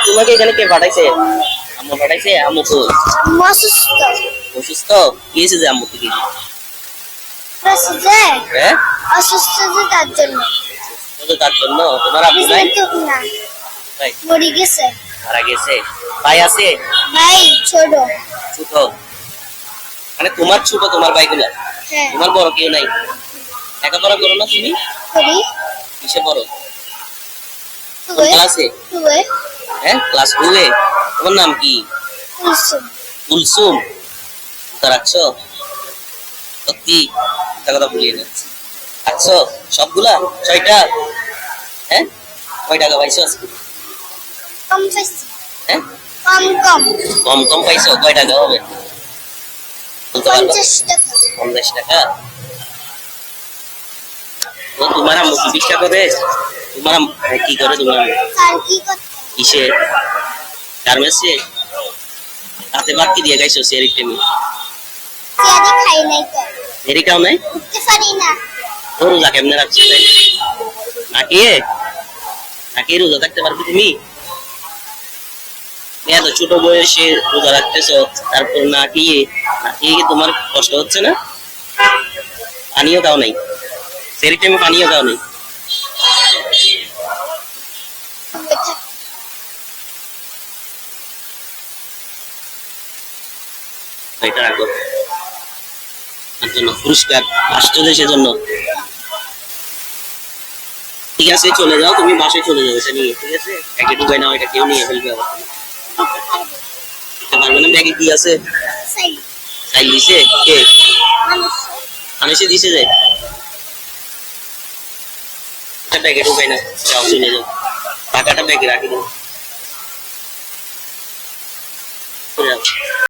তোমাকে এখানে কে পাঠাইছে? আম্মু পাঠাইছে? আম্মু তো অসুস্থ। অসুস্থ? কি হয়েছে যে আম্মু থেকে? অসুস্থ হ্যাঁ, অসুস্থ যে তার জন্য। তো তার জন্য তোমার আব্বু নাই? বুঝলে তো না, ভাই মরে গেছে। মারা গেছে। ভাই আছে? ভাই ছোট। ছোট? মানে তোমার ছোট তোমার ভাইগুলা? হ্যাঁ তোমার বড় কেউ নাই? লেখাপড়া করো না তুমি? করি। কিসে পড়ো? কোন টুয়ে ক্লাসে? টুয়ে হ্যাঁ, ক্লাস 2 এ। তোমার নাম কি? কুলসুম। কুলসুম। তা রাখছো? সত্যি একটা কথা বলিয়ে যাচ্ছি, রাখছো সবগুলা? 6টা? হ্যাঁ, কয় টাকা পাইছো আজকে? কম পাইছি। হ্যাঁ, কম কম। কম কম পাইছো? কয় টাকা হবে বলতে পারবা? 50 টাকা। 50 টাকা? তো তোমার আম্মু কি ভিক্ষা করে? তোমার কি করে তোমার আম্মু? আর কি করতে? কিসে? গার্মেন্টসে? রাতে ভাত কি দিয়ে খাইছো সেরিক টাইমে? চেয়ারে খাই নাই তো। সেরি খাও নাই? উঠতে পারি না। তো রোজা কেমনে রাখছো তাই? না খেয়ে? না খেয়ে রোজা থাকতে পারবে তুমি? এত ছোট বয়সে রোজা রাখতেছো, তারপর না খেয়ে কি তোমার কষ্ট হচ্ছে না? পানিও খাও নাই? সেরি টাইমে পানিও খাও নাই? এটা রাখো তার জন্য পুরস্কার আসতো দেশের জন্য। ঠিক আছে, চলে যাও, তুমি বাসায় চলে যাও এটা নিয়ে। ঠিক আছে, ব্যাগে ঢুকাই নাও, এটা কেউ নিয়ে ফেলবে আবার। এটা পারবে না। ব্যাগে কি আছে? সাই সাইল দিছে কে? মানুষ। আনেসে দিছে যে। এটা ব্যাগে ঢুকাই না, যাও চলে যাও। টাকাটা ব্যাগে রাখি দাও, চলে যাও।